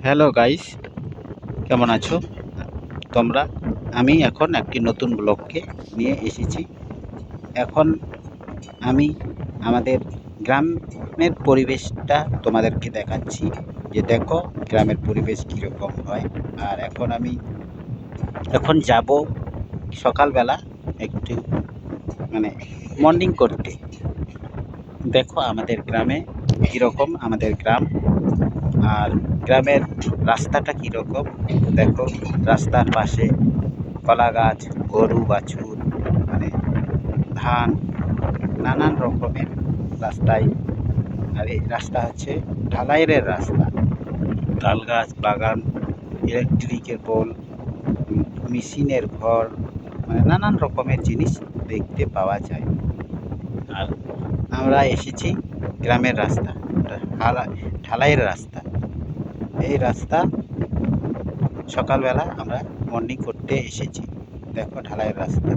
Hello guys, কেমন আছো তোমরা? আমি এখন একটি নতুন ব্লগকে নিয়ে এসেছি। এখন আমি আমাদের গ্রামের পরিবেশটা তোমাদেরকে দেখাচ্ছি, যে দেখো গ্রামের পরিবেশ কীরকম হয়। আর এখন যাব সকালবেলা একটু মানে মর্নিং করতে। দেখো আমাদের গ্রামে কীরকম আমাদের গ্রাম, আর গ্রামের রাস্তাটা কীরকম। দেখো রাস্তার পাশে কলা গাছ, গরু বাছুর, মানে ধান, নানান রকমের রাস্তায়। আর এই রাস্তা হচ্ছে ঢালাইয়ের রাস্তা। তাল গাছ বাগান, ইলেকট্রিকের পোল, মেশিনের ঘর, মানে নানান রকমের জিনিস দেখতে পাওয়া যায়। আর আমরা এসেছি গ্রামের রাস্তা, ঢালাইয়ের রাস্তা। এই রাস্তা সকালবেলা আমরা মর্নিং করতে এসেছি। দেখো ঢালাইয়ের রাস্তা।